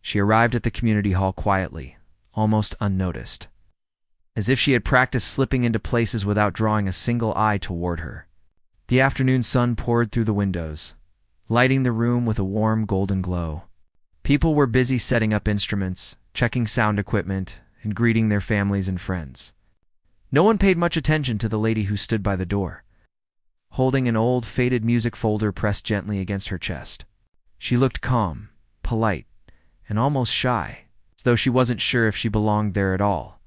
She arrived at the community hall quietly, almost unnoticed, as if she had practiced slipping into places without drawing a single eye toward her. The afternoon sun poured through the windows, lighting the room with a warm golden glow. People were busy setting up instruments, checking sound equipment, and greeting their families and friends. No one paid much attention to the lady who stood by the door, holding an old, faded music folder pressed gently against her chest. She looked calm, polite, and almost shy, as though she wasn't sure if she belonged there at all.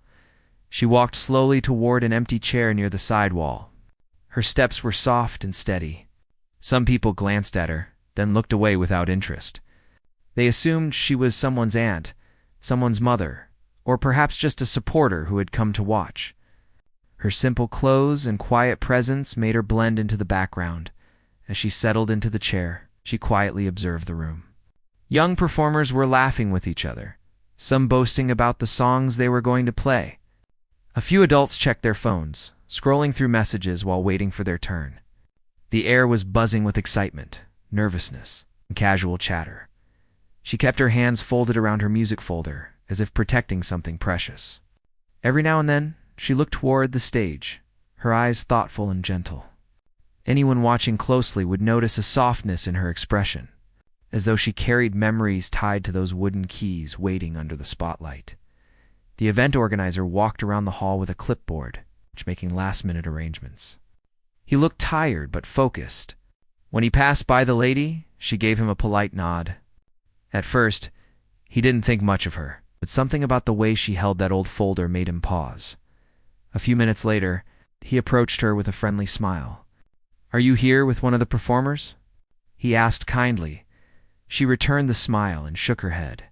She walked slowly toward an empty chair near the side wall. Her steps were soft and steady. Some people glanced at her, then looked away without interest. They assumed she was someone's aunt, someone's mother, or perhaps just a supporter who had come to watch. Her simple clothes and quiet presence made her blend into the background. As she settled into the chair, she quietly observed the room. Young performers were laughing with each other, some boasting about the songs they were going to play. A few adults checked their phones, scrolling through messages while waiting for their turn. The air was buzzing with excitement, nervousness, and casual chatter. She kept her hands folded around her music folder, as if protecting something precious. Every now and then, she looked toward the stage, her eyes thoughtful and gentle. Anyone watching closely would notice a softness in her expression, as though she carried memories tied to those wooden keys waiting under the spotlight. The event organizer walked around the hall with a clipboard, making last-minute arrangements. He looked tired but focused. When he passed by the lady, she gave him a polite nod. At first, he didn't think much of her, but something about the way she held that old folder made him pause. A few minutes later, he approached her with a friendly smile. "Are you here with one of the performers?" he asked kindly. She returned the smile and shook her head.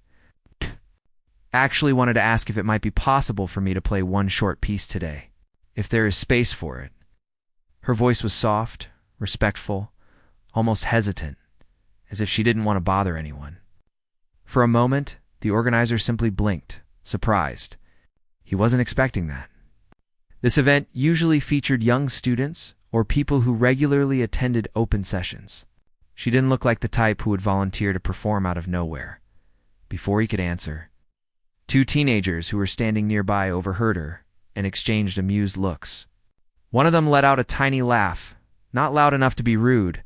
"Actually wanted to ask if it might be possible for me to play one short piece today, if there is space for it." Her voice was soft, respectful, almost hesitant, as if she didn't want to bother anyone. For a moment, the organizer simply blinked, surprised. He wasn't expecting that. This event usually featured young students or people who regularly attended open sessions. She didn't look like the type who would volunteer to perform out of nowhere. Before he could answer, two teenagers who were standing nearby overheard her and exchanged amused looks. One of them let out a tiny laugh, not loud enough to be rude,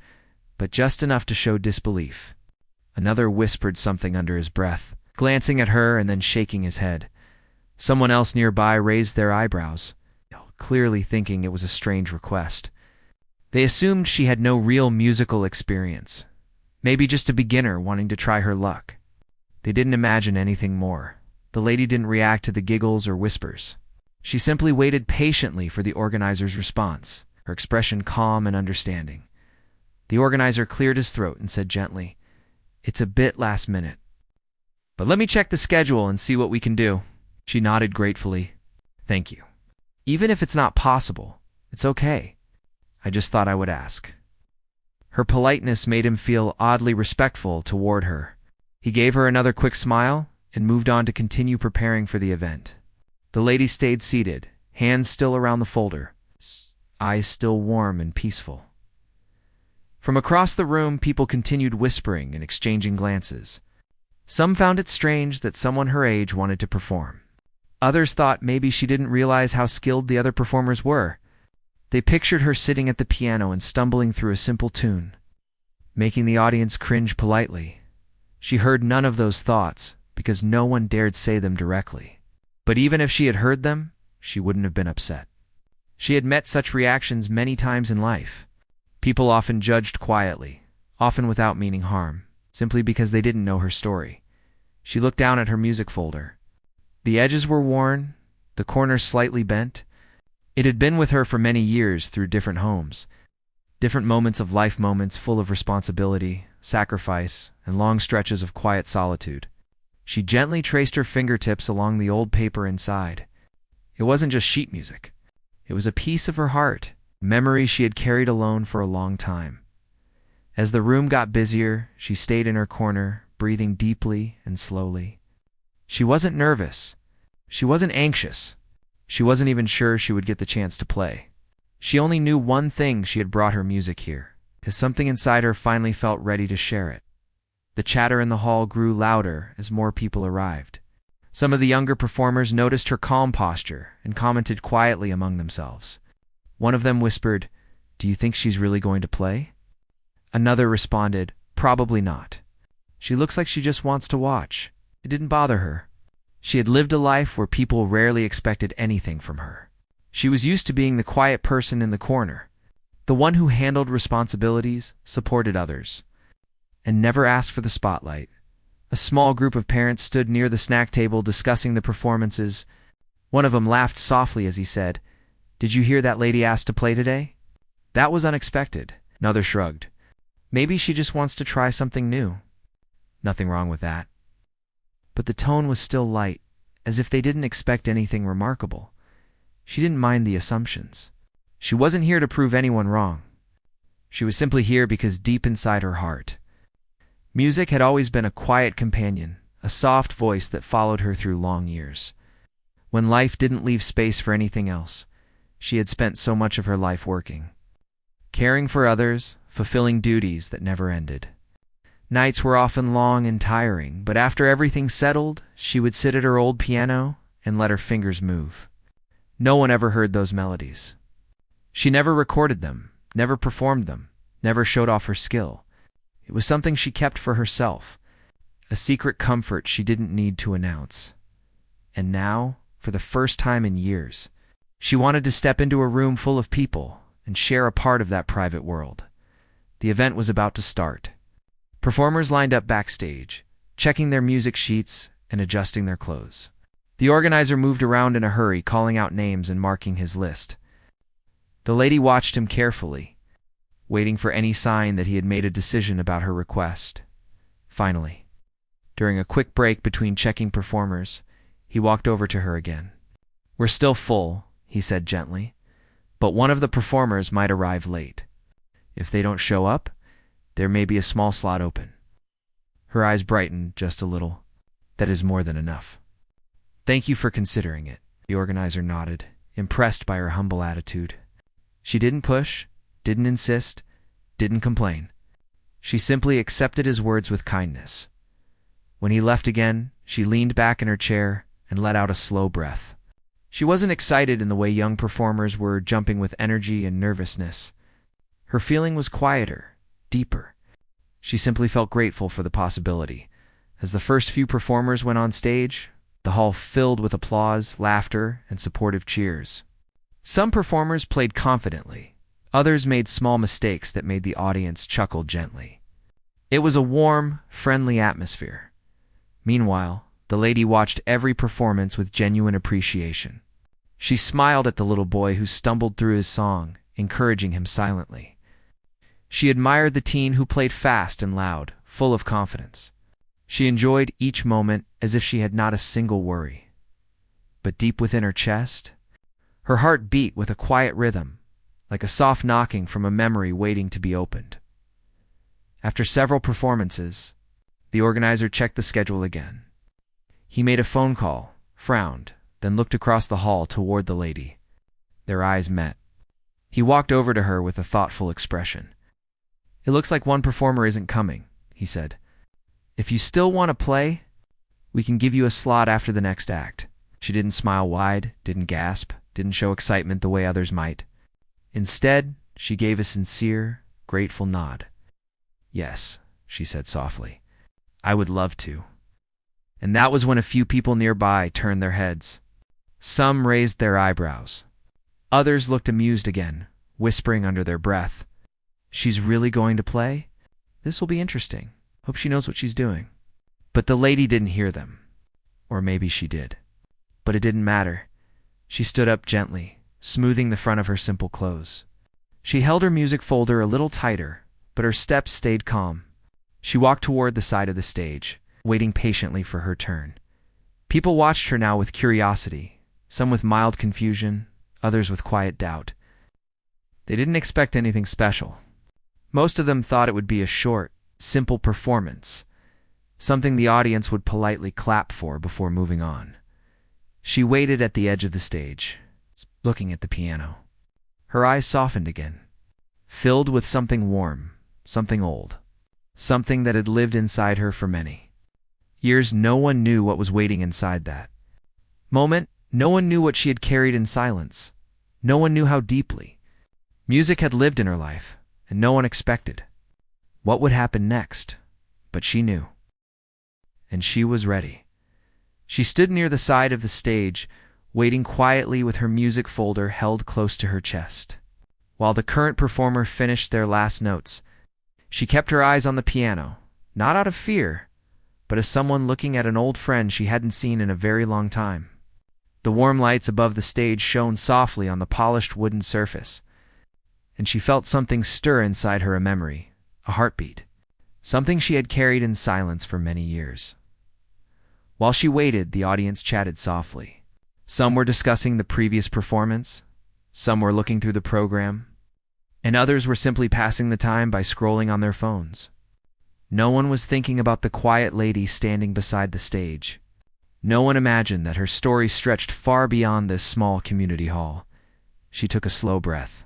but just enough to show disbelief. Another whispered something under his breath, glancing at her and then shaking his head. Someone else nearby raised their eyebrows, clearly thinking it was a strange request. They assumed she had no real musical experience, maybe just a beginner wanting to try her luck. They didn't imagine anything more. The lady didn't react to the giggles or whispers. She simply waited patiently for the organizer's response, her expression calm and understanding. The organizer cleared his throat and said gently, "It's a bit last minute, but let me check the schedule and see what we can do." She nodded gratefully. "Thank you. Even if it's not possible, it's okay. I just thought I would ask." Her politeness made him feel oddly respectful toward her. He gave her another quick smile and moved on to continue preparing for the event. The lady stayed seated, hands still around the folder, eyes still warm and peaceful. From across the room, people continued whispering and exchanging glances. Some found it strange that someone her age wanted to perform. Others thought maybe she didn't realize how skilled the other performers were. They pictured her sitting at the piano and stumbling through a simple tune, making the audience cringe politely. She heard none of those thoughts because no one dared say them directly. But even if she had heard them, she wouldn't have been upset. She had met such reactions many times in life. People often judged quietly, often without meaning harm, simply because they didn't know her story. She looked down at her music folder. The edges were worn, the corners slightly bent. It had been with her for many years through different homes, different moments of life, moments full of responsibility, sacrifice, and long stretches of quiet solitude. She gently traced her fingertips along the old paper inside. It wasn't just sheet music. It was a piece of her heart, a memory she had carried alone for a long time. As the room got busier, she stayed in her corner, breathing deeply and slowly. She wasn't nervous. She wasn't anxious. She wasn't even sure she would get the chance to play. She only knew one thing: she had brought her music here, because something inside her finally felt ready to share it. The chatter in the hall grew louder as more people arrived. Some of the younger performers noticed her calm posture and commented quietly among themselves. One of them whispered, "Do you think she's really going to play?" Another responded, "Probably not. She looks like she just wants to watch." It didn't bother her. She had lived a life where people rarely expected anything from her. She was used to being the quiet person in the corner, the one who handled responsibilities, supported others, and never asked for the spotlight. A small group of parents stood near the snack table discussing the performances. One of them laughed softly as he said, "Did you hear that lady asked to play today?" "That was unexpected." Another shrugged. "Maybe she just wants to try something new." Nothing wrong with that. But the tone was still light, as if they didn't expect anything remarkable. She didn't mind the assumptions. She wasn't here to prove anyone wrong. She was simply here because deep inside her heart, music had always been a quiet companion, a soft voice that followed her through long years. When life didn't leave space for anything else, she had spent so much of her life working, caring for others, fulfilling duties that never ended. Nights were often long and tiring, but after everything settled, she would sit at her old piano and let her fingers move. No one ever heard those melodies. She never recorded them, never performed them, never showed off her skill. It was something she kept for herself, a secret comfort she didn't need to announce. And now, for the first time in years, she wanted to step into a room full of people and share a part of that private world. The event was about to start. Performers lined up backstage, checking their music sheets and adjusting their clothes. The organizer moved around in a hurry, calling out names and marking his list. The lady watched him carefully, waiting for any sign that he had made a decision about her request. Finally, during a quick break between checking performers, he walked over to her again. "We're still full," he said gently, "but one of the performers might arrive late. If they don't show up, there may be a small slot open." Her eyes brightened just a little. "That is more than enough." "Thank you for considering it," the organizer nodded, impressed by her humble attitude. She didn't push, didn't insist, didn't complain. She simply accepted his words with kindness. When he left again, she leaned back in her chair and let out a slow breath. She wasn't excited in the way young performers were, jumping with energy and nervousness. Her feeling was quieter, deeper. She simply felt grateful for the possibility. As the first few performers went on stage, the hall filled with applause, laughter, and supportive cheers. Some performers played confidently. Others made small mistakes that made the audience chuckle gently. It was a warm, friendly atmosphere. Meanwhile, the lady watched every performance with genuine appreciation. She smiled at the little boy who stumbled through his song, encouraging him silently. She admired the teen who played fast and loud, full of confidence. She enjoyed each moment as if she had not a single worry. But deep within her chest, her heart beat with a quiet rhythm, like a soft knocking from a memory waiting to be opened. After several performances, the organizer checked the schedule again. He made a phone call, frowned, then looked across the hall toward the lady. Their eyes met. He walked over to her with a thoughtful expression. "It looks like one performer isn't coming," he said. "If you still want to play, we can give you a slot after the next act." She didn't smile wide, didn't gasp, didn't show excitement the way others might. Instead, she gave a sincere, grateful nod. "Yes," she said softly. "I would love to." And that was when a few people nearby turned their heads. Some raised their eyebrows. Others looked amused again, whispering under their breath, "She's really going to play? This will be interesting. Hope she knows what she's doing." But the lady didn't hear them. Or maybe she did. But it didn't matter. She stood up gently, smoothing the front of her simple clothes. She held her music folder a little tighter, but her steps stayed calm. She walked toward the side of the stage, waiting patiently for her turn. People watched her now with curiosity, some with mild confusion, others with quiet doubt. They didn't expect anything special. Most of them thought it would be a short, simple performance, something the audience would politely clap for before moving on. She waited at the edge of the stage, looking at the piano. Her eyes softened again, filled with something warm, something old. something that had lived inside her for many years. No one knew what was waiting inside that moment. No one knew what she had carried in silence. No one knew how deeply music had lived in her life, and no one expected what would happen next. But she knew, and she was ready. She stood near the side of the stage, waiting quietly with her music folder held close to her chest. While the current performer finished their last notes, she kept her eyes on the piano, not out of fear, but as someone looking at an old friend she hadn't seen in a very long time. The warm lights above the stage shone softly on the polished wooden surface, and she felt something stir inside her, a memory, a heartbeat, something she had carried in silence for many years. While she waited, the audience chatted softly. Some were discussing the previous performance, some were looking through the program, and others were simply passing the time by scrolling on their phones. No one was thinking about the quiet lady standing beside the stage. No one imagined that her story stretched far beyond this small community hall. She took a slow breath,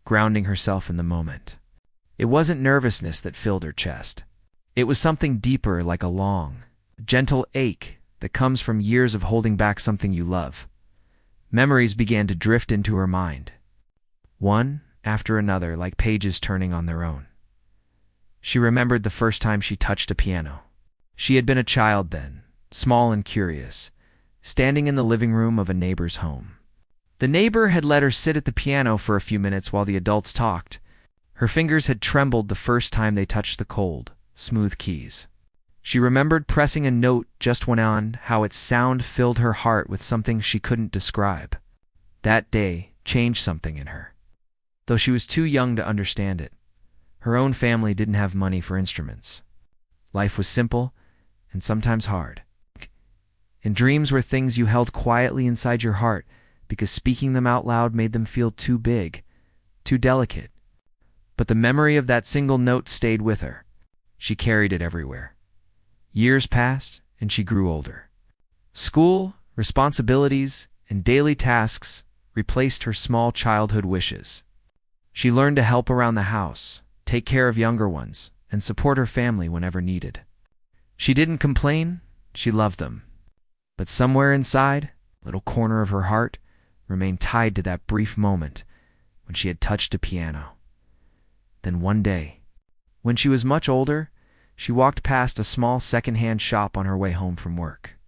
grounding herself in the moment. It wasn't nervousness that filled her chest. It was something deeper, like a long, gentle ache that comes from years of holding back something you love. Memories began to drift into her mind, one after another, like pages turning on their own. She remembered the first time she touched a piano. She had been a child then, small and curious, standing in the living room of a neighbor's home. The neighbor had let her sit at the piano for a few minutes while the adults talked. Her fingers had trembled the first time they touched the cold, smooth keys. She remembered pressing a note just went on, how its sound filled her heart with something she couldn't describe. That day changed something in her, though she was too young to understand it. Her own family didn't have money for instruments. Life was simple and sometimes hard. And dreams were things you held quietly inside your heart because speaking them out loud made them feel too big, too delicate. But the memory of that single note stayed with her. She carried it everywhere. Years passed, and she grew older. School, responsibilities, and daily tasks replaced her small childhood wishes. She learned to help around the house, take care of younger ones, and support her family whenever needed. She didn't complain, she loved them. But somewhere inside, a little corner of her heart remained tied to that brief moment when she had touched a piano. Then one day, when she was much older, she walked past a small second-hand shop on her way home from work.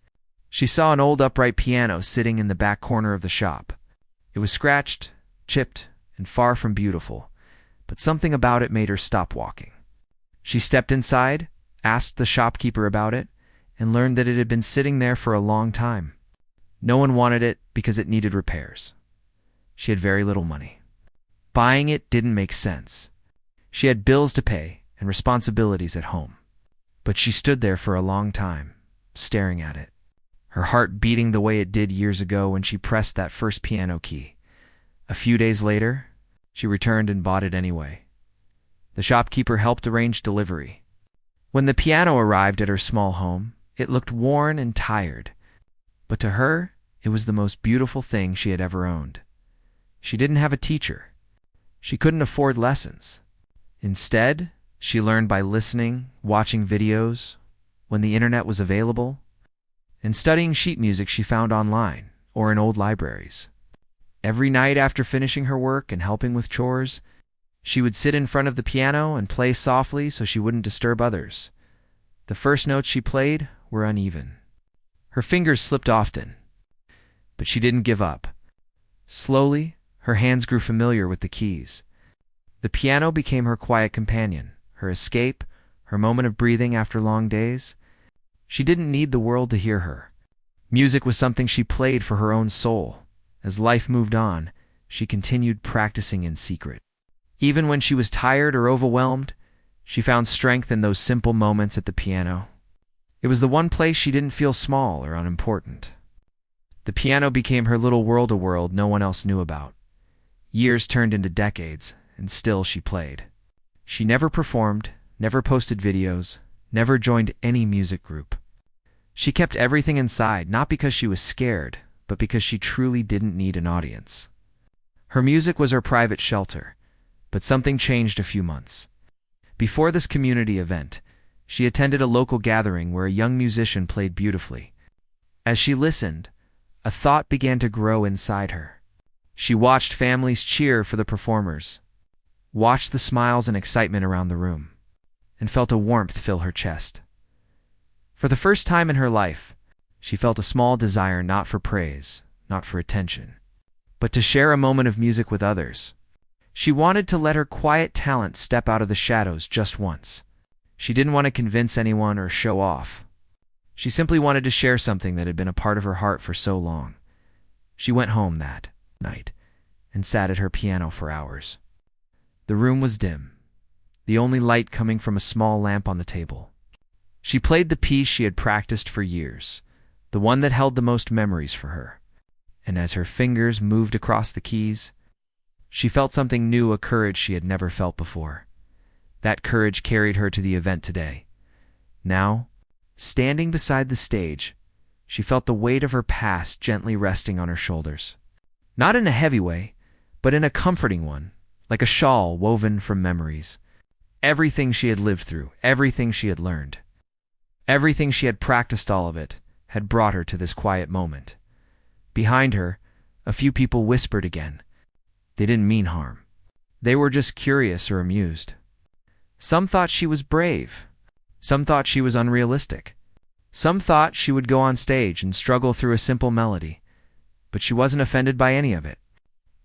She saw an old upright piano sitting in the back corner of the shop. It was scratched, chipped, and far from beautiful, but something about it made her stop walking. She stepped inside, asked the shopkeeper about it, and learned that it had been sitting there for a long time. No one wanted it because it needed repairs. She had very little money. Buying it didn't make sense. She had bills to pay and responsibilities at home. But she stood there for a long time, staring at it, her heart beating the way it did years ago when she pressed that first piano key. A few days later, she returned and bought it anyway. The shopkeeper helped arrange delivery. When the piano arrived at her small home, it looked worn and tired, but to her, it was the most beautiful thing she had ever owned. She didn't have a teacher. She couldn't afford lessons. Instead, she learned by listening, watching videos, when the internet was available, and studying sheet music she found online or in old libraries. Every night after finishing her work and helping with chores, she would sit in front of the piano and play softly so she wouldn't disturb others. The first notes she played were uneven. Her fingers slipped often, but she didn't give up. Slowly, her hands grew familiar with the keys. The piano became her quiet companion, her escape, her moment of breathing after long days. She didn't need the world to hear her. Music was something she played for her own soul. As life moved on, she continued practicing in secret. Even when she was tired or overwhelmed, she found strength in those simple moments at the piano. It was the one place she didn't feel small or unimportant. The piano became her little world, a world no one else knew about. Years turned into decades, and still she played. She never performed, never posted videos, never joined any music group. She kept everything inside, not because she was scared, but because she truly didn't need an audience. Her music was her private shelter, but something changed a few months Before this community event, she attended a local gathering where a young musician played beautifully. As she listened, a thought began to grow inside her. She watched families cheer for the performers, watched the smiles and excitement around the room, and felt a warmth fill her chest. For the first time in her life, she felt a small desire not for praise, not for attention, but to share a moment of music with others. She wanted to let her quiet talent step out of the shadows just once. She didn't want to convince anyone or show off. She simply wanted to share something that had been a part of her heart for so long. She went home that night and sat at her piano for hours. The room was dim, the only light coming from a small lamp on the table. She played the piece she had practiced for years, the one that held the most memories for her. And as her fingers moved across the keys, she felt something new, a courage she had never felt before. That courage carried her to the event today. Now, standing beside the stage, she felt the weight of her past gently resting on her shoulders. Not in a heavy way, but in a comforting one, like a shawl woven from memories. Everything she had lived through, everything she had learned, everything she had practiced, all of it, had brought her to this quiet moment. Behind her, a few people whispered again. They didn't mean harm. They were just curious or amused. Some thought she was brave. Some thought she was unrealistic. Some thought she would go on stage and struggle through a simple melody. But she wasn't offended by any of it.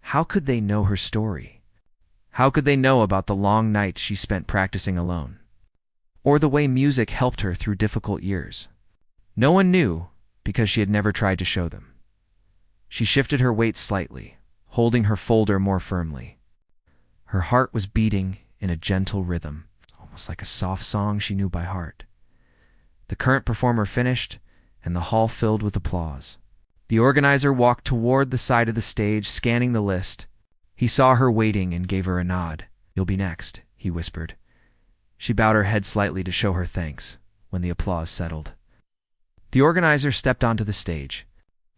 How could they know her story? How could they know about the long nights she spent practicing alone? Or the way music helped her through difficult years? No one knew, because she had never tried to show them. She shifted her weight slightly, holding her folder more firmly. Her heart was beating in a gentle rhythm, almost like a soft song she knew by heart. The current performer finished, and the hall filled with applause. The organizer walked toward the side of the stage, scanning the list. He saw her waiting and gave her a nod. "You'll be next," he whispered. She bowed her head slightly to show her thanks when the applause settled. The organizer stepped onto the stage.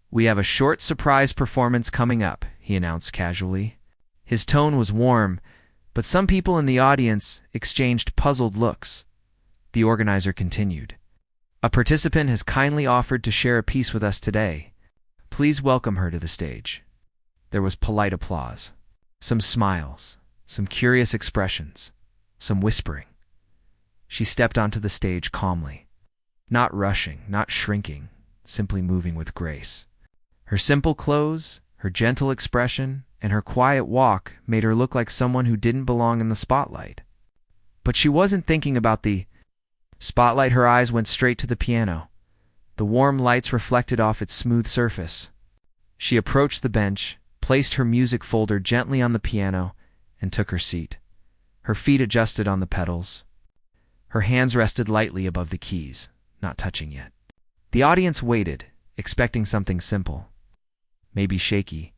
"We have a short surprise performance coming up," he announced casually. His tone was warm, but some people in the audience exchanged puzzled looks. The organizer continued. "A participant has kindly offered to share a piece with us today. Please welcome her to the stage." There was polite applause, some smiles, some curious expressions, some whispering. She stepped onto the stage calmly, not rushing, not shrinking, simply moving with grace. Her simple clothes, her gentle expression, and her quiet walk made her look like someone who didn't belong in the spotlight. But she wasn't thinking about the spotlight. Her eyes went straight to the piano. The warm lights reflected off its smooth surface. She approached the bench, placed her music folder gently on the piano, and took her seat. Her feet adjusted on the pedals. Her hands rested lightly above the keys, not touching yet. The audience waited, expecting something simple, maybe shaky.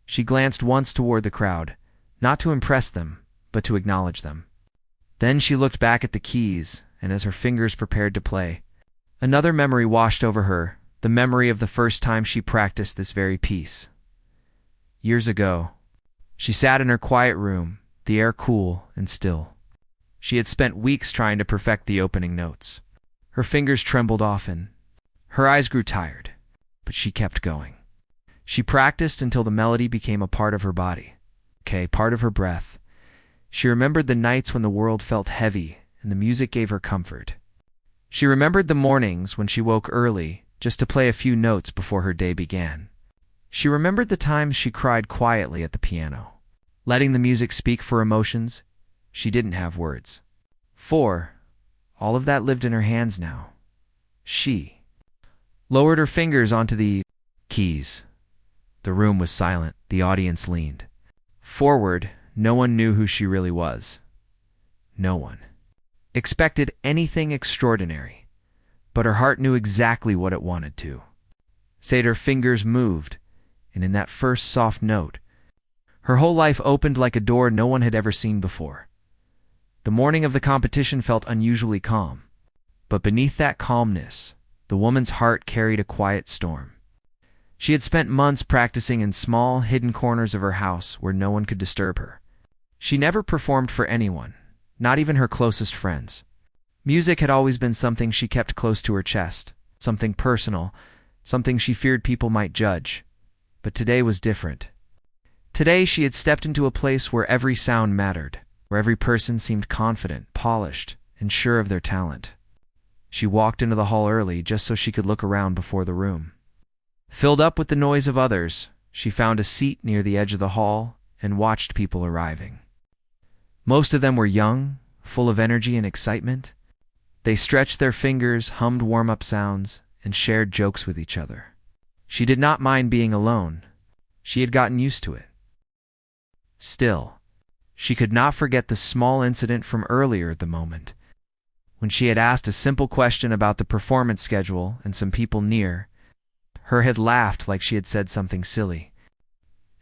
She glanced once toward the crowd, not to impress them, but to acknowledge them. Then she looked back at the keys, and as her fingers prepared to play, another memory washed over her, the memory of the first time she practiced this very piece. Years ago, she sat in her quiet room, the air cool and still. She had spent weeks trying to perfect the opening notes. Her fingers trembled often. Her eyes grew tired, but she kept going. She practiced until the melody became a part of her body, part of her breath. She remembered the nights when the world felt heavy and the music gave her comfort. She remembered the mornings when she woke early just to play a few notes before her day began. She remembered the times she cried quietly at the piano, letting the music speak for emotions she didn't have words for. All of that lived in her hands now. She lowered her fingers onto the keys. The room was silent. The audience leaned forward. No one knew who she really was. No one expected anything extraordinary, but her heart knew exactly what it wanted to. Her fingers moved, and in that first soft note, her whole life opened like a door no one had ever seen before. The morning of the competition felt unusually calm, but beneath that calmness, the woman's heart carried a quiet storm. She had spent months practicing in small, hidden corners of her house where no one could disturb her. She never performed for anyone, not even her closest friends. Music had always been something she kept close to her chest, something personal, something she feared people might judge. But today was different. Today she had stepped into a place where every sound mattered, where every person seemed confident, polished, and sure of their talent. She walked into the hall early just so she could look around before the room. Filled up with the noise of others, she found a seat near the edge of the hall and watched people arriving. Most of them were young, full of energy and excitement. They stretched their fingers, hummed warm-up sounds, and shared jokes with each other. She did not mind being alone. She had gotten used to it. Still, she could not forget the small incident from earlier at the moment, when she had asked a simple question about the performance schedule and some people near her had laughed like she had said something silly.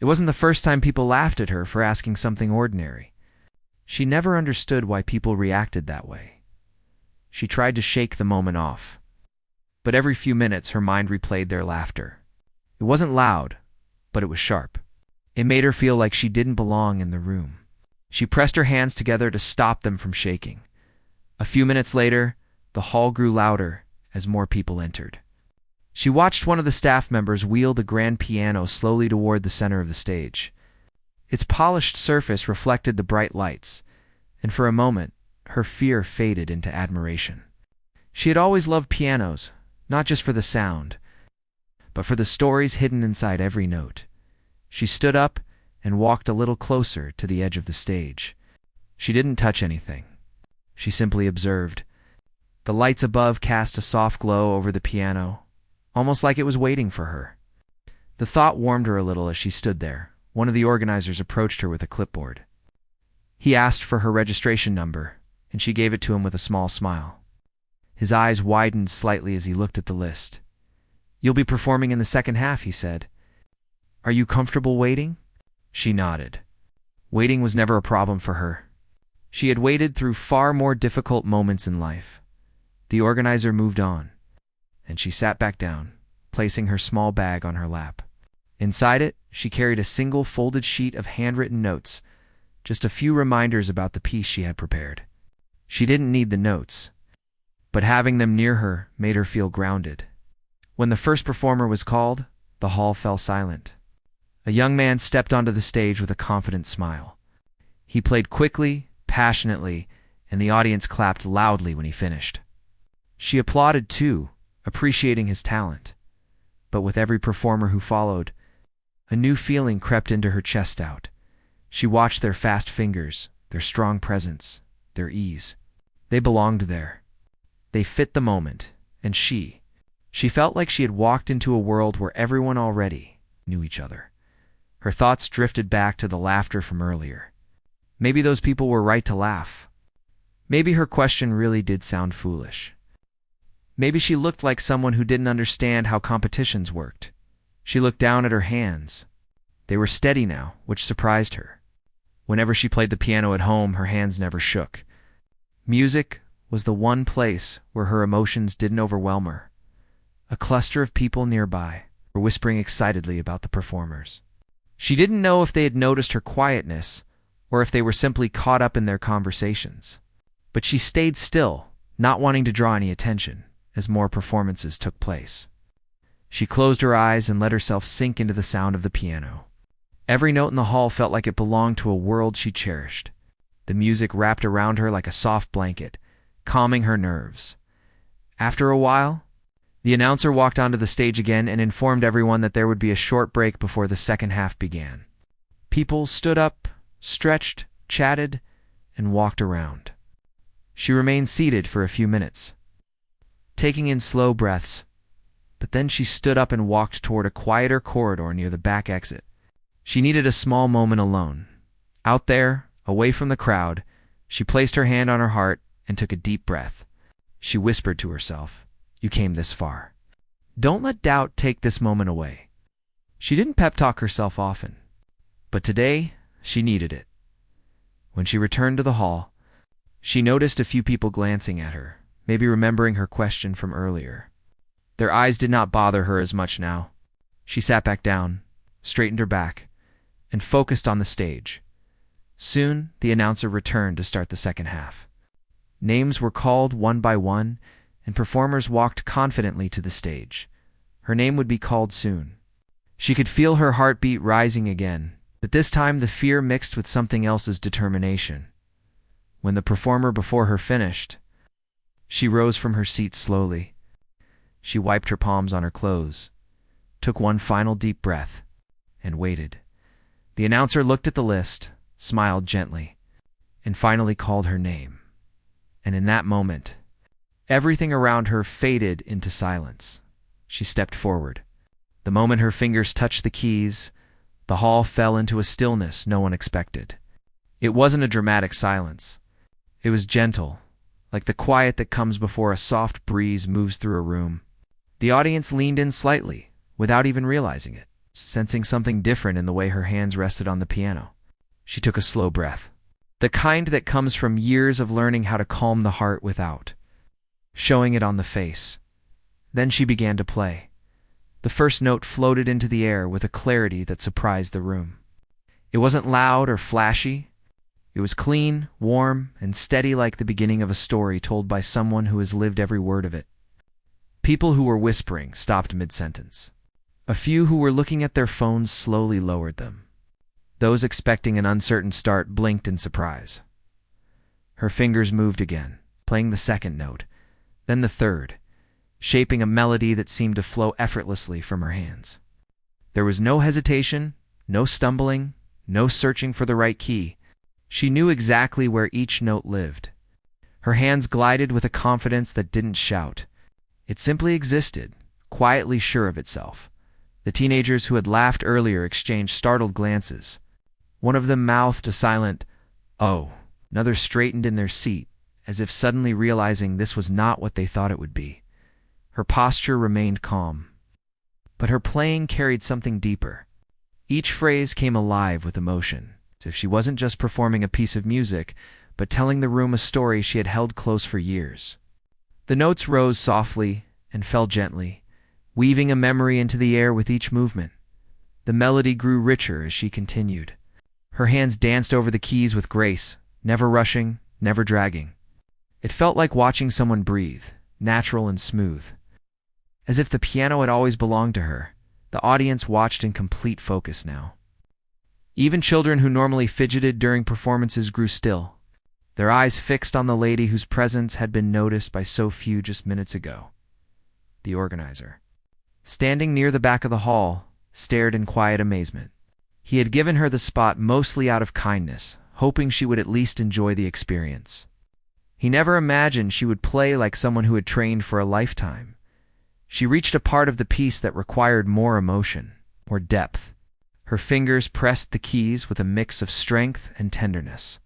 It wasn't the first time people laughed at her for asking something ordinary. She never understood why people reacted that way. She tried to shake the moment off, but every few minutes her mind replayed their laughter. It wasn't loud, but it was sharp. It made her feel like she didn't belong in the room. She pressed her hands together to stop them from shaking. A few minutes later, the hall grew louder as more people entered. She watched one of the staff members wheel the grand piano slowly toward the center of the stage. Its polished surface reflected the bright lights, and for a moment, her fear faded into admiration. She had always loved pianos, not just for the sound, but for the stories hidden inside every note. She stood up and walked a little closer to the edge of the stage. She didn't touch anything. She simply observed. The lights above cast a soft glow over the piano, almost like it was waiting for her. The thought warmed her a little as she stood there. One of the organizers approached her with a clipboard. He asked for her registration number, and she gave it to him with a small smile. His eyes widened slightly as he looked at the list. "You'll be performing in the second half," he said. "Are you comfortable waiting?" She nodded. Waiting was never a problem for her. She had waited through far more difficult moments in life. The organizer moved on, and she sat back down, placing her small bag on her lap. Inside it, she carried a single folded sheet of handwritten notes, just a few reminders about the piece she had prepared. She didn't need the notes, but having them near her made her feel grounded. When the first performer was called, the hall fell silent. A young man stepped onto the stage with a confident smile. He played quickly, passionately, and the audience clapped loudly when he finished. She applauded too, appreciating his talent. But with every performer who followed, a new feeling crept into her chest out. She watched their fast fingers, their strong presence, their ease. They belonged there. They fit the moment, and she felt like she had walked into a world where everyone already knew each other. Her thoughts drifted back to the laughter from earlier. Maybe those people were right to laugh. Maybe her question really did sound foolish. Maybe she looked like someone who didn't understand how competitions worked. She looked down at her hands. They were steady now, which surprised her. Whenever she played the piano at home, her hands never shook. Music was the one place where her emotions didn't overwhelm her. A cluster of people nearby were whispering excitedly about the performers. She didn't know if they had noticed her quietness or if they were simply caught up in their conversations. But she stayed still, not wanting to draw any attention, as more performances took place. She closed her eyes and let herself sink into the sound of the piano. Every note in the hall felt like it belonged to a world she cherished. The music wrapped around her like a soft blanket, calming her nerves. After a while, the announcer walked onto the stage again and informed everyone that there would be a short break before the second half began. People stood up, stretched, chatted, and walked around. She remained seated for a few minutes, taking in slow breaths, but then she stood up and walked toward a quieter corridor near the back exit. She needed a small moment alone. Out there, away from the crowd, she placed her hand on her heart and took a deep breath. She whispered to herself, "You came this far. Don't let doubt take this moment away." She didn't pep talk herself often, but today she needed it. When she returned to the hall, she noticed a few people glancing at her, maybe remembering her question from earlier. Their eyes did not bother her as much now. She sat back down, straightened her back, and focused on the stage. Soon, the announcer returned to start the second half. Names were called one by one, and performers walked confidently to the stage. Her name would be called soon. She could feel her heartbeat rising again, but this time the fear mixed with something else's determination. When the performer before her finished, she rose from her seat slowly. She wiped her palms on her clothes, took one final deep breath, and waited. The announcer looked at the list, smiled gently, and finally called her name. And in that moment, everything around her faded into silence. She stepped forward. The moment her fingers touched the keys, the hall fell into a stillness no one expected. It wasn't a dramatic silence. It was gentle, like the quiet that comes before a soft breeze moves through a room. The audience leaned in slightly, without even realizing it, sensing something different in the way her hands rested on the piano. She took a slow breath, the kind that comes from years of learning how to calm the heart without showing it on the face. Then she began to play. The first note floated into the air with a clarity that surprised the room. It wasn't loud or flashy. It was clean, warm, and steady, like the beginning of a story told by someone who has lived every word of it. People who were whispering stopped mid-sentence. A few who were looking at their phones slowly lowered them. Those expecting an uncertain start blinked in surprise. Her fingers moved again, playing the second note, then the third, shaping a melody that seemed to flow effortlessly from her hands. There was no hesitation, no stumbling, no searching for the right key. She knew exactly where each note lived. Her hands glided with a confidence that didn't shout. It simply existed, quietly sure of itself. The teenagers who had laughed earlier exchanged startled glances. One of them mouthed a silent, "Oh." Another straightened in their seat, as if suddenly realizing this was not what they thought it would be. Her posture remained calm, but her playing carried something deeper. Each phrase came alive with emotion, as if she wasn't just performing a piece of music, but telling the room a story she had held close for years. The notes rose softly and fell gently, weaving a memory into the air with each movement. The melody grew richer as she continued. Her hands danced over the keys with grace, never rushing, never dragging. It felt like watching someone breathe, natural and smooth. As if the piano had always belonged to her, the audience watched in complete focus now. Even children who normally fidgeted during performances grew still, their eyes fixed on the lady whose presence had been noticed by so few just minutes ago. The organizer, standing near the back of the hall, stared in quiet amazement. He had given her the spot mostly out of kindness, hoping she would at least enjoy the experience. He never imagined she would play like someone who had trained for a lifetime. She reached a part of the piece that required more emotion, more depth. Her fingers pressed the keys with a mix of strength and tenderness.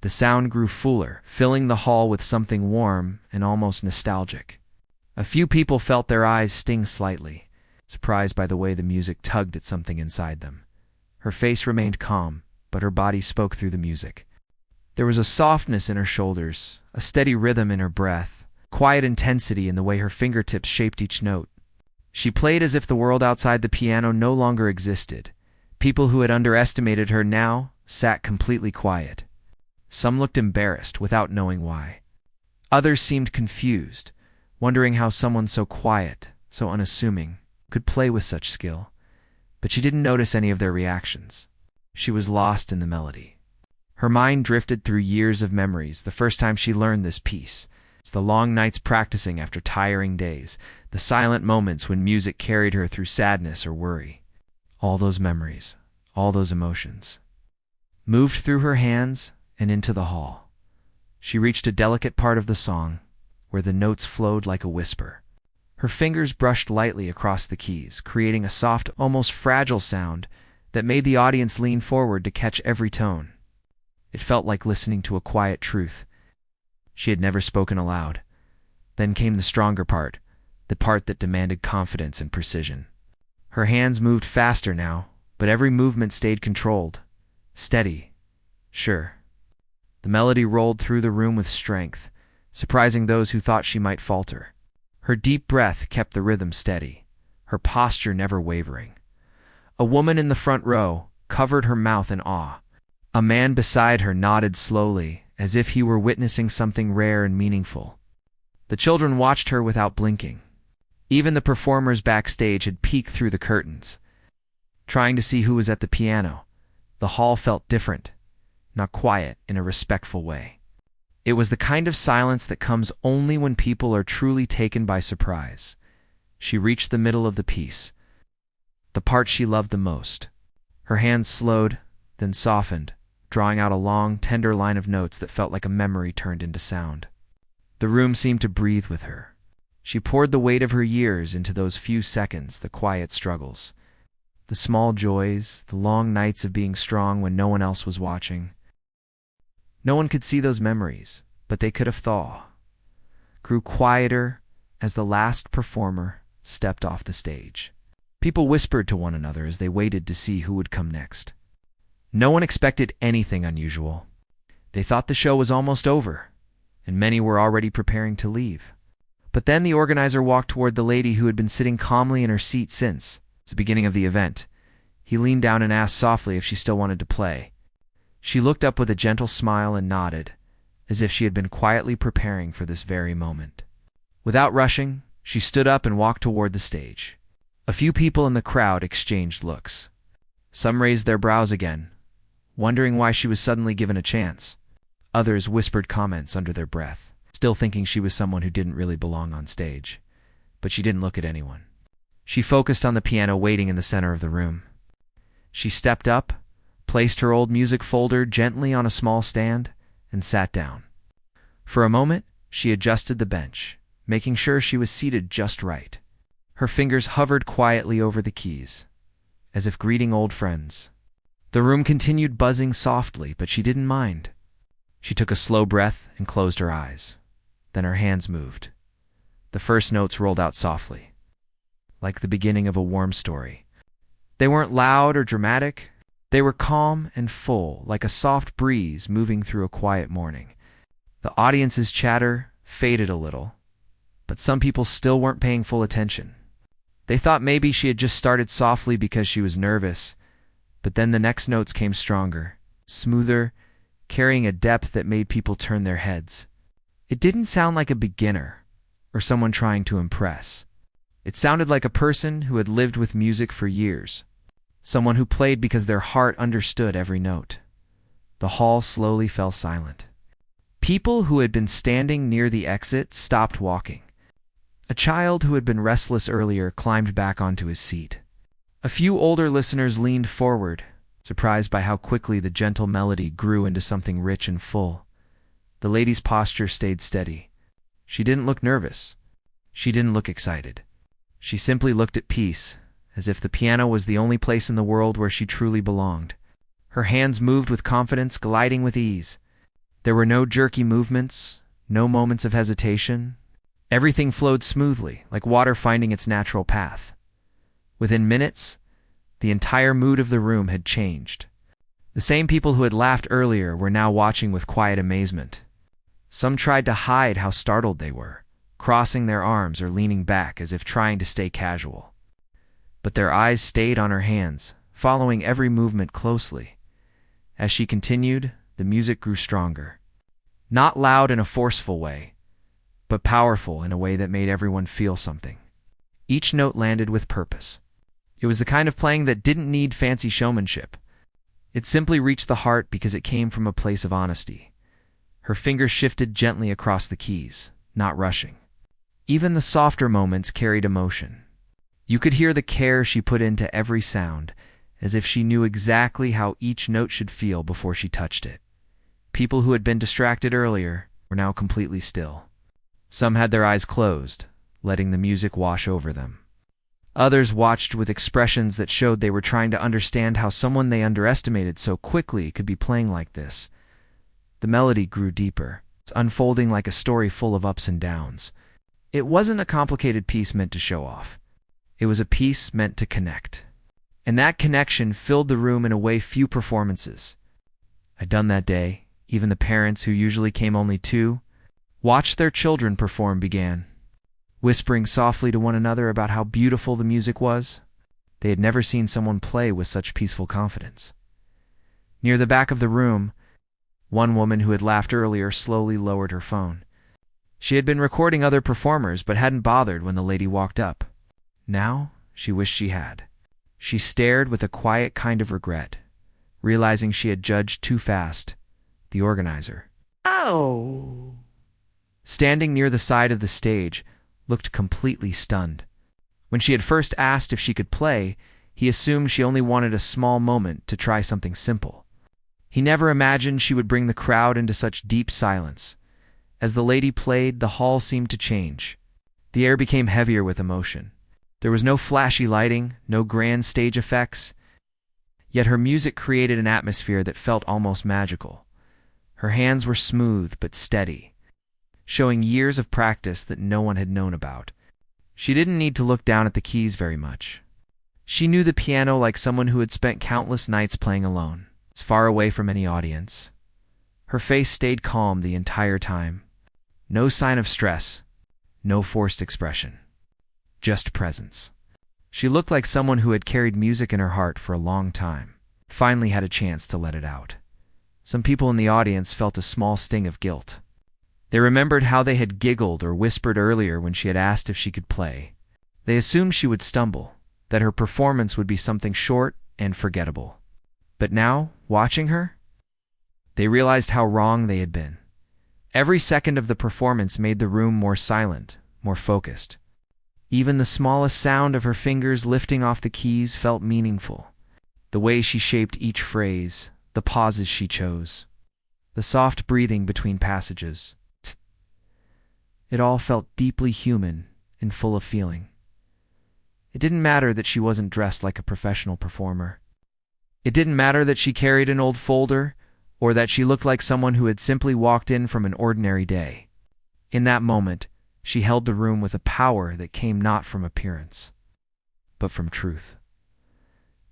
The sound grew fuller, filling the hall with something warm and almost nostalgic. A few people felt their eyes sting slightly, surprised by the way the music tugged at something inside them. Her face remained calm, but her body spoke through the music. There was a softness in her shoulders, a steady rhythm in her breath, quiet intensity in the way her fingertips shaped each note. She played as if the world outside the piano no longer existed. People who had underestimated her now sat completely quiet. Some looked embarrassed without knowing why. Others seemed confused, wondering how someone so quiet, so unassuming, could play with such skill. But she didn't notice any of their reactions. She was lost in the melody. Her mind drifted through years of memories the first time she learned this piece. It's the long nights practicing after tiring days, the silent moments when music carried her through sadness or worry. All those memories, all those emotions, moved through her hands and into the hall. She reached a delicate part of the song, where the notes flowed like a whisper. Her fingers brushed lightly across the keys, creating a soft, almost fragile sound that made the audience lean forward to catch every tone. It felt like listening to a quiet truth. She had never spoken aloud. Then came the stronger part, the part that demanded confidence and precision. Her hands moved faster now, but every movement stayed controlled, steady, sure. The melody rolled through the room with strength, surprising those who thought she might falter. Her deep breath kept the rhythm steady, her posture never wavering. A woman in the front row covered her mouth in awe. A man beside her nodded slowly, as if he were witnessing something rare and meaningful. The children watched her without blinking. Even the performers backstage had peeked through the curtains, trying to see who was at the piano. The hall felt different, not quiet in a respectful way. It was the kind of silence that comes only when people are truly taken by surprise. She reached the middle of the piece, the part she loved the most. Her hands slowed, then softened, drawing out a long, tender line of notes that felt like a memory turned into sound. The room seemed to breathe with her. She poured the weight of her years into those few seconds, the quiet struggles, the small joys, the long nights of being strong when no one else was watching. No one could see those memories, but they could have thawed, grew quieter as the last performer stepped off the stage. People whispered to one another as they waited to see who would come next. No one expected anything unusual. They thought the show was almost over, and many were already preparing to leave. But then the organizer walked toward the lady who had been sitting calmly in her seat since the beginning of the event. He leaned down and asked softly if she still wanted to play. She looked up with a gentle smile and nodded, as if she had been quietly preparing for this very moment. Without rushing, she stood up and walked toward the stage. A few people in the crowd exchanged looks. Some raised their brows again, wondering why she was suddenly given a chance. Others whispered comments under their breath, still thinking she was someone who didn't really belong on stage. But she didn't look at anyone. She focused on the piano waiting in the center of the room. She stepped up, placed her old music folder gently on a small stand, and sat down. For a moment, she adjusted the bench, making sure she was seated just right. Her fingers hovered quietly over the keys, as if greeting old friends. The room continued buzzing softly, but she didn't mind. She took a slow breath and closed her eyes. Then her hands moved. The first notes rolled out softly, like the beginning of a warm story. They weren't loud or dramatic. They were calm and full, like a soft breeze moving through a quiet morning. The audience's chatter faded a little, but some people still weren't paying full attention. They thought maybe she had just started softly because she was nervous, but then the next notes came stronger, smoother, carrying a depth that made people turn their heads. It didn't sound like a beginner or someone trying to impress. It sounded like a person who had lived with music for years, someone who played because their heart understood every note. The hall slowly fell silent. People who had been standing near the exit stopped walking. A child who had been restless earlier climbed back onto his seat. A few older listeners leaned forward, surprised by how quickly the gentle melody grew into something rich and full. The lady's posture stayed steady. She didn't look nervous. She didn't look excited. She simply looked at peace, as if the piano was the only place in the world where she truly belonged. Her hands moved with confidence, gliding with ease. There were no jerky movements, no moments of hesitation. Everything flowed smoothly, like water finding its natural path. Within minutes, the entire mood of the room had changed. The same people who had laughed earlier were now watching with quiet amazement. Some tried to hide how startled they were, crossing their arms or leaning back as if trying to stay casual. But their eyes stayed on her hands, following every movement closely. As she continued, the music grew stronger. Not loud in a forceful way, but powerful in a way that made everyone feel something. Each note landed with purpose. It was the kind of playing that didn't need fancy showmanship. It simply reached the heart because it came from a place of honesty. Her fingers shifted gently across the keys, not rushing. Even the softer moments carried emotion. You could hear the care she put into every sound, as if she knew exactly how each note should feel before she touched it. People who had been distracted earlier were now completely still. Some had their eyes closed, letting the music wash over them. Others watched with expressions that showed they were trying to understand how someone they underestimated so quickly could be playing like this. The melody grew deeper, unfolding like a story full of ups and downs. It wasn't a complicated piece meant to show off. It was a piece meant to connect. And that connection filled the room in a way few performances had done that day. Even the parents, who usually came only two, watched their children perform, began whispering softly to one another about how beautiful the music was. They had never seen someone play with such peaceful confidence. Near the back of the room, one woman who had laughed earlier slowly lowered her phone. She had been recording other performers but hadn't bothered when the lady walked up. Now, she wished she had. She stared with a quiet kind of regret, realizing she had judged too fast the organizer. Oh. Standing near the side of the stage, looked completely stunned. When she had first asked if she could play, he assumed she only wanted a small moment to try something simple. He never imagined she would bring the crowd into such deep silence. As the lady played, the hall seemed to change. The air became heavier with emotion. There was no flashy lighting, no grand stage effects, yet her music created an atmosphere that felt almost magical. Her hands were smooth but steady, showing years of practice that no one had known about. She didn't need to look down at the keys very much. She knew the piano like someone who had spent countless nights playing alone, far away from any audience. Her face stayed calm the entire time. No sign of stress, no forced expression. Just presence. She looked like someone who had carried music in her heart for a long time, finally had a chance to let it out. Some people in the audience felt a small sting of guilt. They remembered how they had giggled or whispered earlier when she had asked if she could play. They assumed she would stumble, that her performance would be something short and forgettable. But now, watching her, they realized how wrong they had been. Every second of the performance made the room more silent, more focused. Even the smallest sound of her fingers lifting off the keys felt meaningful. The way she shaped each phrase, the pauses she chose, the soft breathing between passages. It all felt deeply human and full of feeling. It didn't matter that she wasn't dressed like a professional performer. It didn't matter that she carried an old folder or that she looked like someone who had simply walked in from an ordinary day. In that moment, she held the room with a power that came not from appearance, but from truth.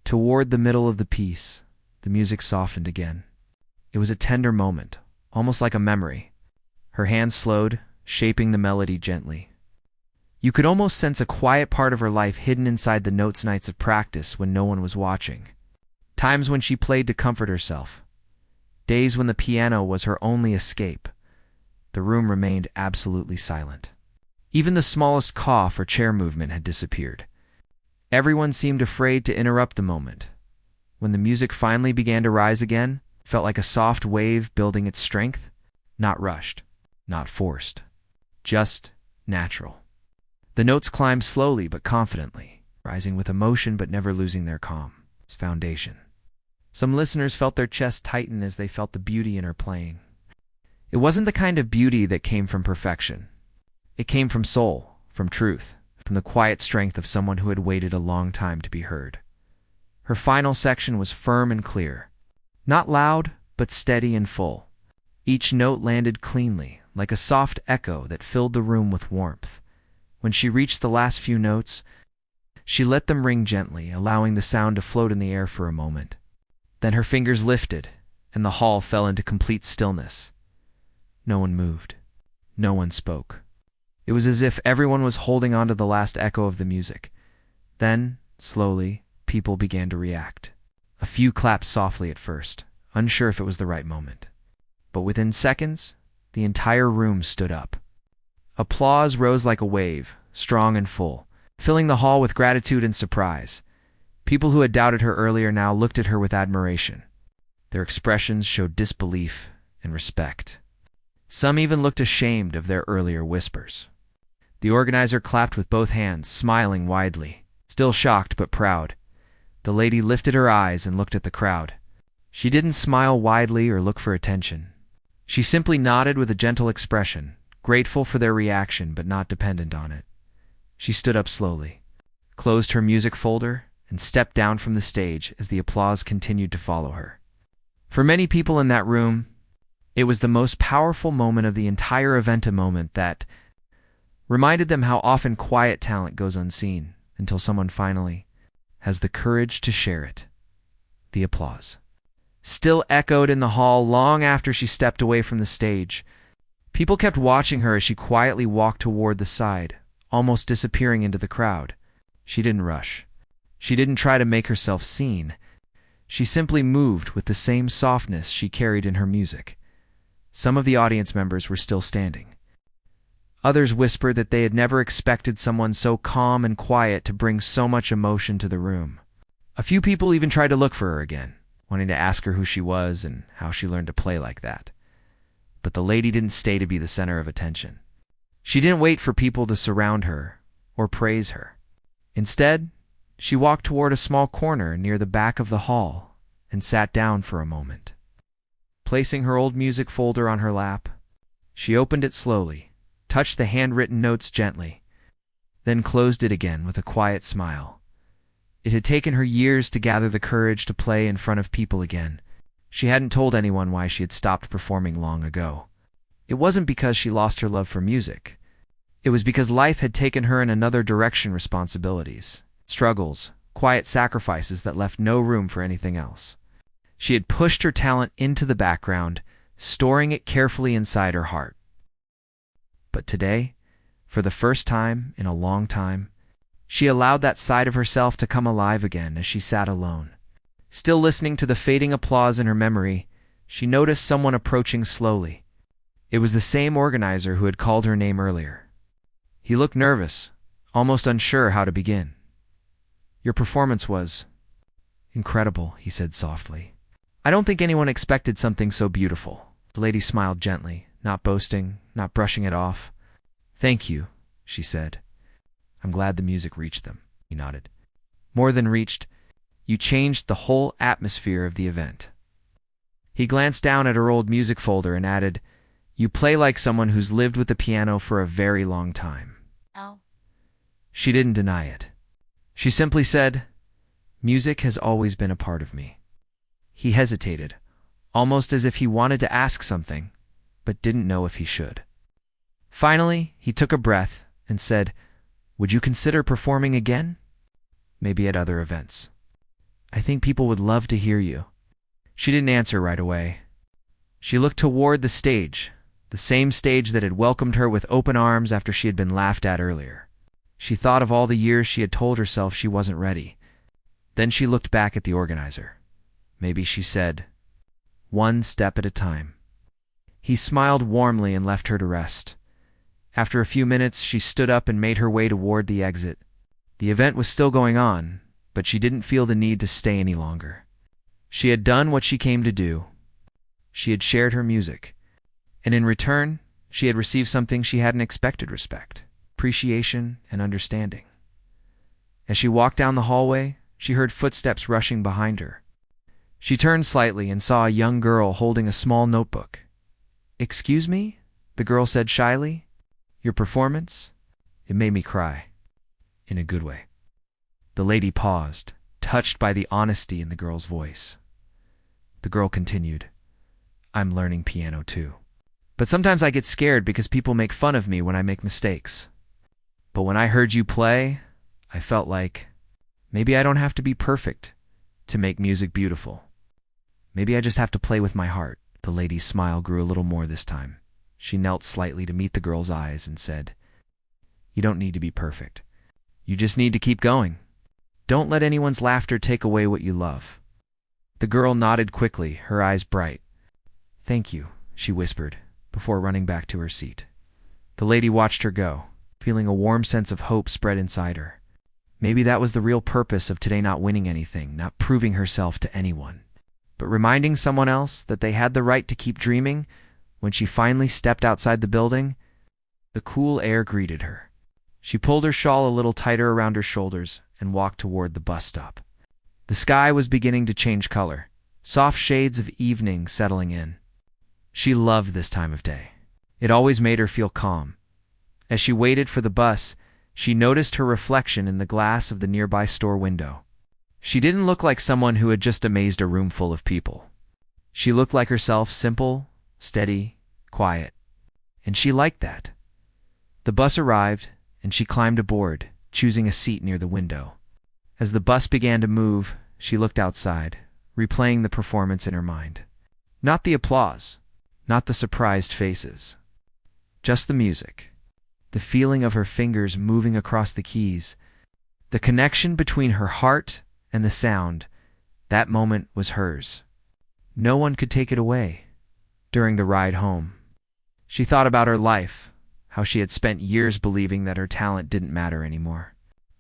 Toward the middle of the piece, the music softened again. It was a tender moment, almost like a memory. Her hands slowed, shaping the melody gently. You could almost sense a quiet part of her life hidden inside the notes nights of practice when no one was watching. Times when she played to comfort herself. Days when the piano was her only escape. The room remained absolutely silent. Even the smallest cough or chair movement had disappeared. Everyone seemed afraid to interrupt the moment. When the music finally began to rise again, it felt like a soft wave building its strength, not rushed, not forced, just natural. The notes climbed slowly but confidently, rising with emotion but never losing their calm, its foundation. Some listeners felt their chests tighten as they felt the beauty in her playing. It wasn't the kind of beauty that came from perfection. It came from soul, from truth, from the quiet strength of someone who had waited a long time to be heard. Her final section was firm and clear. Not loud, but steady and full. Each note landed cleanly, like a soft echo that filled the room with warmth. When she reached the last few notes, she let them ring gently, allowing the sound to float in the air for a moment. Then her fingers lifted, and the hall fell into complete stillness. No one moved. No one spoke. It was as if everyone was holding on to the last echo of the music. Then, slowly, people began to react. A few clapped softly at first, unsure if it was the right moment. But within seconds, the entire room stood up. Applause rose like a wave, strong and full, filling the hall with gratitude and surprise. People who had doubted her earlier now looked at her with admiration. Their expressions showed disbelief and respect. Some even looked ashamed of their earlier whispers. The organizer clapped with both hands, smiling widely, still shocked but proud. The lady lifted her eyes and looked at the crowd. She didn't smile widely or look for attention. She simply nodded with a gentle expression, grateful for their reaction but not dependent on it. She stood up slowly, closed her music folder, and stepped down from the stage as the applause continued to follow her. For many people in that room, it was the most powerful moment of the entire event, a moment that reminded them how often quiet talent goes unseen until someone finally has the courage to share it. The applause still echoed in the hall long after she stepped away from the stage. People kept watching her as she quietly walked toward the side, almost disappearing into the crowd. She didn't rush. She didn't try to make herself seen. She simply moved with the same softness she carried in her music. Some of the audience members were still standing. Others whispered that they had never expected someone so calm and quiet to bring so much emotion to the room. A few people even tried to look for her again, wanting to ask her who she was and how she learned to play like that. But the lady didn't stay to be the center of attention. She didn't wait for people to surround her or praise her. Instead, she walked toward a small corner near the back of the hall and sat down for a moment. Placing her old music folder on her lap, she opened it slowly, touched the handwritten notes gently, then closed it again with a quiet smile. It had taken her years to gather the courage to play in front of people again. She hadn't told anyone why she had stopped performing long ago. It wasn't because she lost her love for music. It was because life had taken her in another direction: responsibilities, struggles, quiet sacrifices that left no room for anything else. She had pushed her talent into the background, storing it carefully inside her heart. But today, for the first time in a long time, she allowed that side of herself to come alive again as she sat alone. Still listening to the fading applause in her memory, she noticed someone approaching slowly. It was the same organizer who had called her name earlier. He looked nervous, almost unsure how to begin. "Your performance was incredible," he said softly. "I don't think anyone expected something so beautiful." The lady smiled gently, not boasting, not brushing it off. "Thank you," she said. "I'm glad the music reached them," he nodded. "More than reached, you changed the whole atmosphere of the event." He glanced down at her old music folder and added, "You play like someone who's lived with the piano for a very long time." Oh. She didn't deny it. She simply said, "Music has always been a part of me." He hesitated, almost as if he wanted to ask something, but didn't know if he should. Finally, he took a breath and said, "Would you consider performing again? Maybe at other events. I think people would love to hear you." She didn't answer right away. She looked toward the stage, the same stage that had welcomed her with open arms after she had been laughed at earlier. She thought of all the years she had told herself she wasn't ready. Then she looked back at the organizer. Maybe she said, "One step at a time." He smiled warmly and left her to rest. After a few minutes, she stood up and made her way toward the exit. The event was still going on, but she didn't feel the need to stay any longer. She had done what she came to do. She had shared her music, and in return, she had received something she hadn't expected: respect, appreciation, and understanding. As she walked down the hallway, she heard footsteps rushing behind her. She turned slightly and saw a young girl holding a small notebook. "Excuse me?" the girl said shyly. "Your performance? It made me cry. In a good way." The lady paused, touched by the honesty in the girl's voice. The girl continued, "I'm learning piano too. But sometimes I get scared because people make fun of me when I make mistakes. But when I heard you play, I felt like maybe I don't have to be perfect to make music beautiful. Maybe I just have to play with my heart." The lady's smile grew a little more this time. She knelt slightly to meet the girl's eyes and said, "You don't need to be perfect. You just need to keep going. Don't let anyone's laughter take away what you love." The girl nodded quickly, her eyes bright. "Thank you," she whispered, before running back to her seat. The lady watched her go, feeling a warm sense of hope spread inside her. Maybe that was the real purpose of today: not winning anything, not proving herself to anyone, but reminding someone else that they had the right to keep dreaming. When she finally stepped outside the building, the cool air greeted her. She pulled her shawl a little tighter around her shoulders and walked toward the bus stop. The sky was beginning to change color, soft shades of evening settling in. She loved this time of day. It always made her feel calm. As she waited for the bus, she noticed her reflection in the glass of the nearby store window. She didn't look like someone who had just amazed a room full of people. She looked like herself: simple, steady, quiet. And she liked that. The bus arrived, and she climbed aboard, choosing a seat near the window. As the bus began to move, she looked outside, replaying the performance in her mind. Not the applause, not the surprised faces. Just the music, the feeling of her fingers moving across the keys, the connection between her heart and the sound, That moment was hers. No one could take it away. During the ride home, she thought about her life, how she had spent years believing that her talent didn't matter anymore,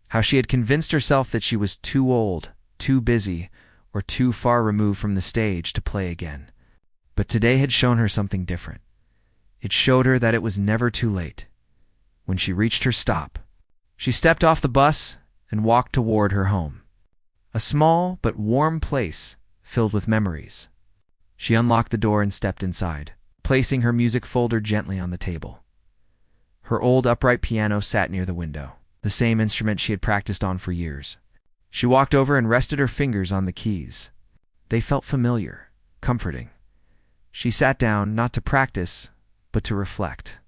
how she had convinced herself that she was too old, too busy, or too far removed from the stage to play again. But today had shown her something different. It showed her that it was never too late. When she reached her stop, she stepped off the bus and walked toward her home, a small but warm place filled with memories. She unlocked the door and stepped inside, placing her music folder gently on the table. Her old upright piano sat near the window, the same instrument she had practiced on for years. She walked over and rested her fingers on the keys. They felt familiar, comforting. She sat down, not to practice, but to reflect.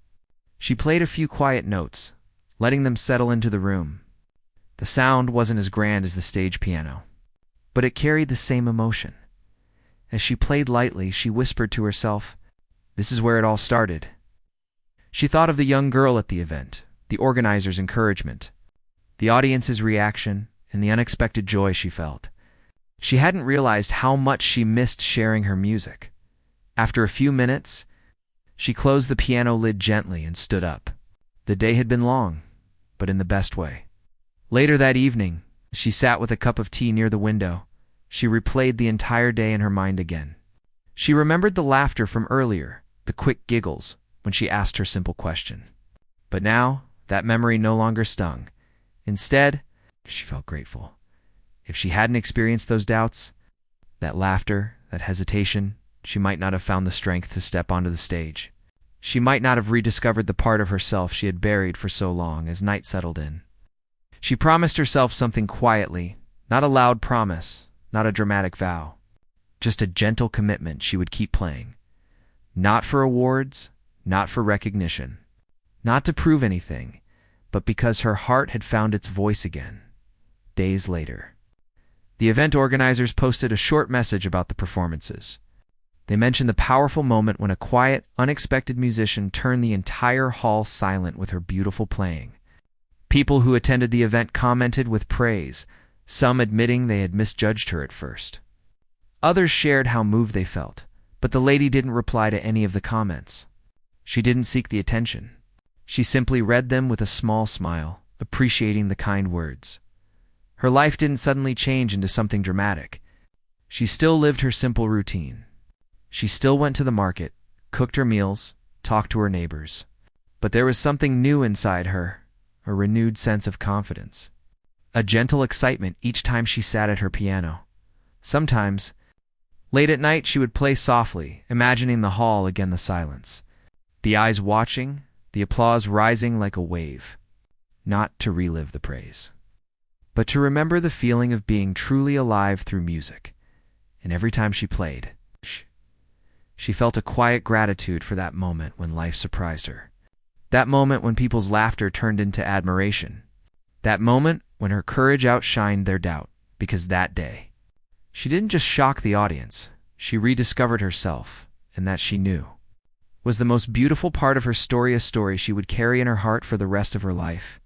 She played a few quiet notes, letting them settle into the room. The sound wasn't as grand as the stage piano, but it carried the same emotion. As she played lightly, she whispered to herself, "This is where it all started." She thought of the young girl at the event, the organizer's encouragement, the audience's reaction, and the unexpected joy she felt. She hadn't realized how much she missed sharing her music. After a few minutes, she closed the piano lid gently and stood up. The day had been long, but in the best way. Later that evening, she sat with a cup of tea near the window. She replayed the entire day in her mind again. She remembered the laughter from earlier, the quick giggles, when she asked her simple question. But now, that memory no longer stung. Instead, she felt grateful. If she hadn't experienced those doubts, that laughter, that hesitation, she might not have found the strength to step onto the stage. She might not have rediscovered the part of herself she had buried for so long as night settled in. She promised herself something quietly, not a loud promise, not a dramatic vow, just a gentle commitment she would keep playing. Not for awards, not for recognition, not to prove anything, but because her heart had found its voice again. Days later, the event organizers posted a short message about the performances. They mentioned the powerful moment when a quiet, unexpected musician turned the entire hall silent with her beautiful playing. People who attended the event commented with praise, some admitting they had misjudged her at first. Others shared how moved they felt, but the lady didn't reply to any of the comments. She didn't seek the attention. She simply read them with a small smile, appreciating the kind words. Her life didn't suddenly change into something dramatic. She still lived her simple routine. She still went to the market, cooked her meals, talked to her neighbors. But there was something new inside her, a renewed sense of confidence, a gentle excitement each time she sat at her piano. Sometimes, late at night, she would play softly, imagining the hall again, the silence, the eyes watching, the applause rising like a wave, not to relive the praise, but to remember the feeling of being truly alive through music. And every time she played, she felt a quiet gratitude for that moment when life surprised her. That moment when people's laughter turned into admiration. That moment when her courage outshined their doubt, because that day, she didn't just shock the audience, she rediscovered herself, and that she knew was the most beautiful part of her story, a story she would carry in her heart for the rest of her life.